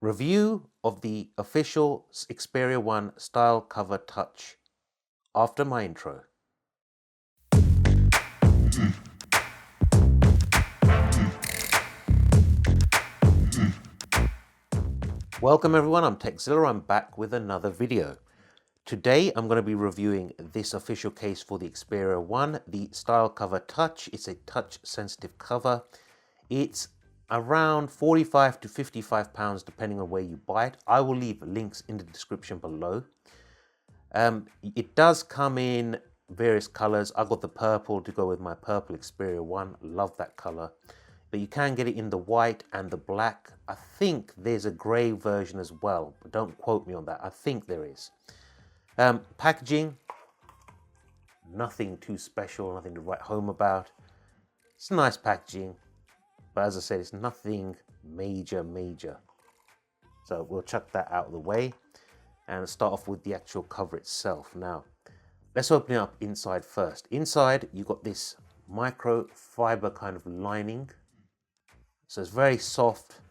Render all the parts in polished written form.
Review of the official Xperia 1 Style Cover Touch after my intro. Welcome everyone, I'm Zilla. I'm back with another video. Today I'm going to be reviewing this official case for the Xperia 1, the Style Cover Touch. It's a touch sensitive cover. It's around 45 to 55 pounds depending on where you buy it. I will leave links in the description below. It does come in various colors. I got the purple to go with my purple Xperia 1. Love that color. But you can get it in the white and the black. I think there's a gray version as well, but don't quote me on that. I think there is. Packaging, nothing too special, nothing to write home about. It's nice packaging, but as I said, it's nothing major. So we'll chuck that out of the way and start off with the actual cover itself. Now, let's open it up inside first. Inside, you've got this microfiber kind of lining. So it's very soft,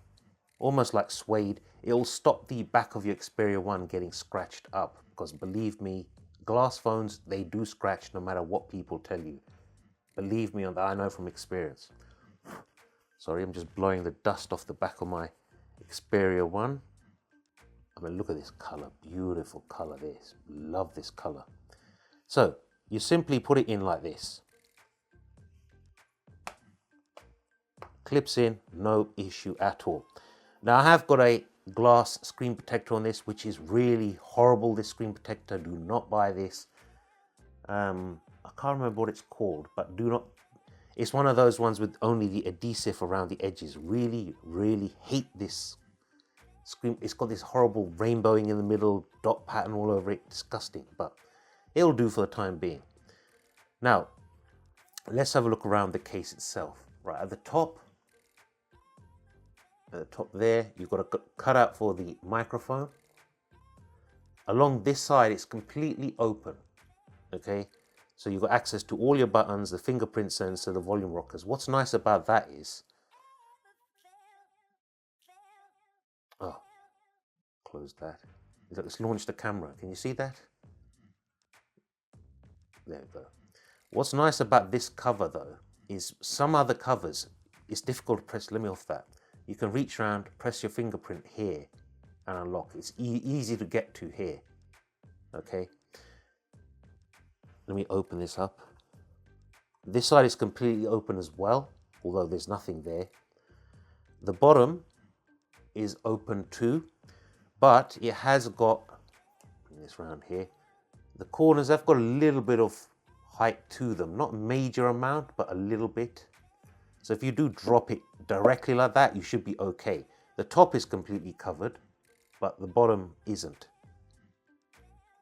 almost like suede. It'll stop the back of your Xperia 1 getting scratched up, because believe me, glass phones, they do scratch no matter what people tell you. Believe me on that, I know from experience. Sorry, I'm just blowing the dust off the back of my Xperia 1. I mean, look at this color, beautiful color this. Love this color. So you simply put it in like this. Clips in, no issue at all. Now I have got a glass screen protector on this, which is really horrible. This screen protector, do not buy this. I can't remember what it's called, but do not. It's one of those ones with only the adhesive around the edges. Really hate this screen. It's got this horrible rainbowing in the middle, dot pattern all over it. Disgusting, but it'll do for the time being. Now, let's have a look around the case itself. Right at the top there, you've got a cutout for the microphone. Along this side, it's completely open. Okay, so you've got access to all your buttons, the fingerprint sensor, the volume rockers. What's nice about that is, oh, close that. Let's launch the camera. Can you see that? There we go. What's nice about this cover though is some other covers, it's difficult to press. Let me off that. You can reach around, press your fingerprint here and unlock. It's easy to get to here. Okay. Let me open this up. This side is completely open as well, although there's nothing there. The bottom is open too, but it has got, bring this around here, the corners have got a little bit of height to them, not major amount, but a little bit. So if you do drop it directly like that, you should be okay. The top is completely covered, but the bottom isn't.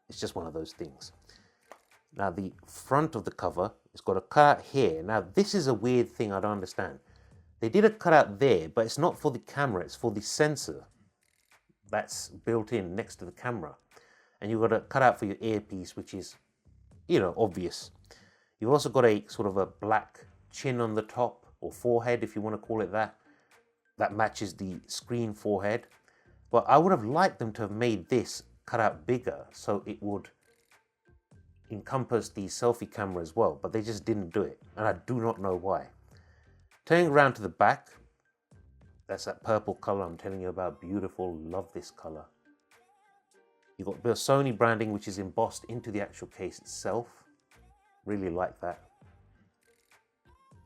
It's just one of those things. Now the front of the cover, it's got a cutout here. Now this is a weird thing I don't understand. They did a cutout there, but it's not for the camera, it's for the sensor that's built in next to the camera. And you've got a cutout for your earpiece, which is, you know, obvious. You've also got a sort of a black chin on the top, or forehead if you want to call it that. That matches the screen forehead. But I would have liked them to have made this cutout bigger so it would encompass the selfie camera as well, but they just didn't do it, and I do not know why. Turning around to the back, that's that purple color I'm telling you about. Beautiful, love this color. You've got a bit of Sony branding, which is embossed into the actual case itself. Really like that.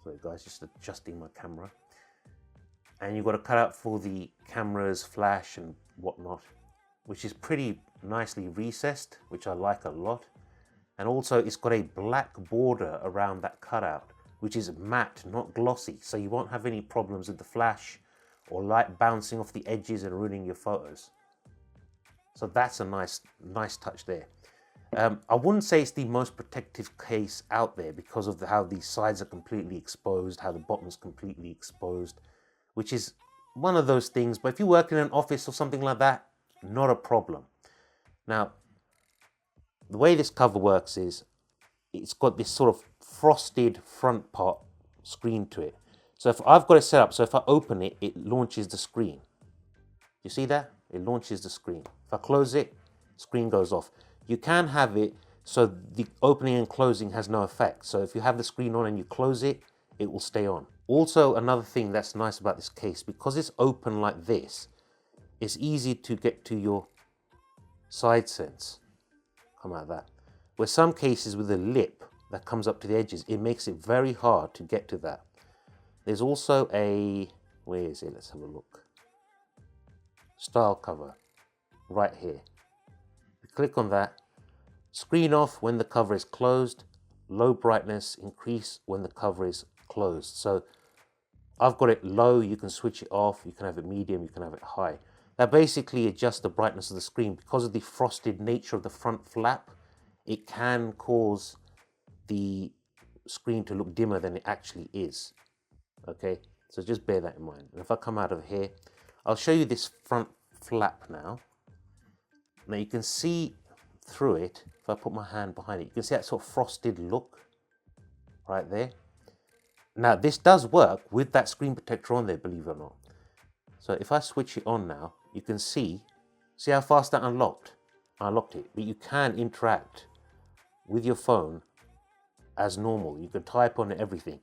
Sorry guys, just adjusting my camera. And you've got a cutout for the camera's flash and whatnot, which is pretty nicely recessed, which I like a lot. And also it's got a black border around that cutout, which is matte, not glossy. So you won't have any problems with the flash or light bouncing off the edges and ruining your photos. So that's a nice touch there. I wouldn't say it's the most protective case out there because of how the sides are completely exposed, how the bottom's completely exposed, which is one of those things. But if you work in an office or something like that, not a problem. Now, the way this cover works is it's got this sort of frosted front part screen to it. So if I've got it set up, so if I open it, it launches the screen. You see that? It launches the screen. If I close it, screen goes off. You can have it so the opening and closing has no effect. So if you have the screen on and you close it, it will stay on. Also, another thing that's nice about this case, because it's open like this, it's easy to get to your side sense. Come out of that. Where some cases with a lip that comes up to the edges, it makes it very hard to get to that. There's also a, where is it? Let's have a look. Style cover right here. You click on that. Screen off when the cover is closed. Low brightness increase when the cover is closed. So I've got it low. You can switch it off. You can have it medium. You can have it high. That basically adjusts the brightness of the screen. Because of the frosted nature of the front flap, it can cause the screen to look dimmer than it actually is. Okay, so just bear that in mind. And if I come out of here, I'll show you this front flap now. Now you can see through it. If I put my hand behind it, you can see that sort of frosted look right there. Now this does work with that screen protector on there, believe it or not. So if I switch it on now, you can see how fast that unlocked? I unlocked it, but you can interact with your phone as normal. You can type on it, everything.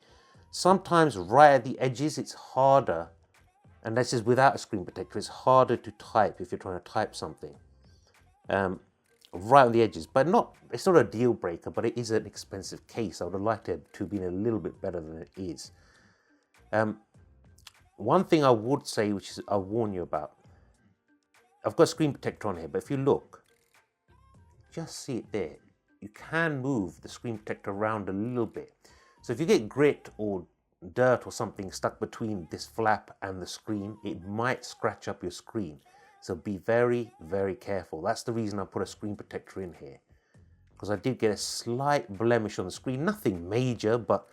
Sometimes right at the edges, it's harder, and this is without a screen protector, it's harder to type if you're trying to type something. Right on the edges, but it's not a deal breaker, but it is an expensive case. I would have liked it to have been a little bit better than it is. One thing I would say, which is I'll warn you about, I've got a screen protector on here, but if you look, just see it there. You can move the screen protector around a little bit. So if you get grit or dirt or something stuck between this flap and the screen, it might scratch up your screen. So be very, very careful. That's the reason I put a screen protector in here, because I did get a slight blemish on the screen. Nothing major, but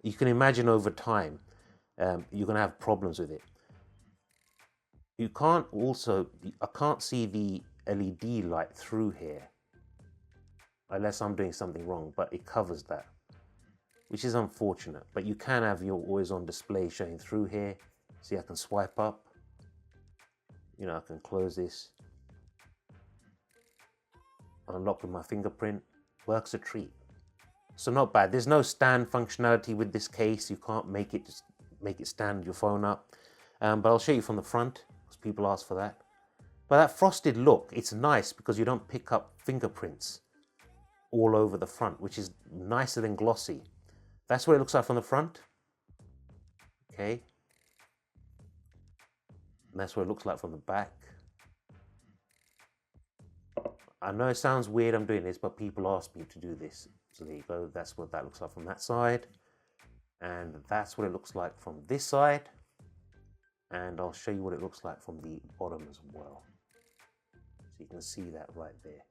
you can imagine over time, you're going to have problems with it. You can't also, I can't see the LED light through here, unless I'm doing something wrong, but it covers that, which is unfortunate. But you can have your always on display showing through here. See, I can swipe up. You know, I can close this, unlock with my fingerprint, works a treat. So not bad. There's no stand functionality with this case. You can't make it stand your phone up. But I'll show you from the front, because people ask for that. But that frosted look, it's nice because you don't pick up fingerprints all over the front, which is nicer than glossy. That's what it looks like from the front. Okay. And that's what it looks like from the back. I know it sounds weird I'm doing this, but people ask me to do this. So there you go. That's what that looks like from that side. And that's what it looks like from this side. And I'll show you what it looks like from the bottom as well. So you can see that right there.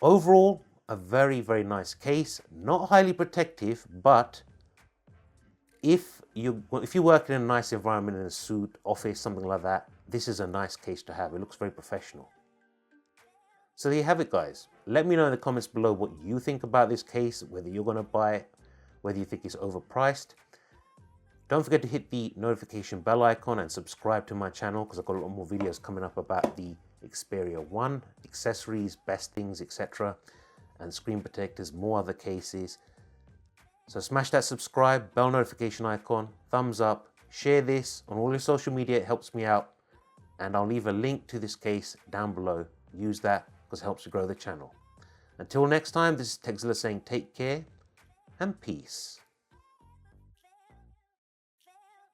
Overall, a very, very nice case. Not highly protective, but if you work in a nice environment, in a suit, office, something like that, this is a nice case to have. It looks very professional. So there you have it, guys. Let me know in the comments below what you think about this case, whether you're going to buy it, whether you think it's overpriced. Don't forget to hit the notification bell icon and subscribe to my channel, because I've got a lot more videos coming up about the Xperia 1, accessories, best things, etc. and screen protectors, more other cases. So smash that subscribe, bell notification icon, thumbs up, share this on all your social media, it helps me out. And I'll leave a link to this case down below. Use that because it helps to grow the channel. Until next time, this is Zilla saying take care and peace.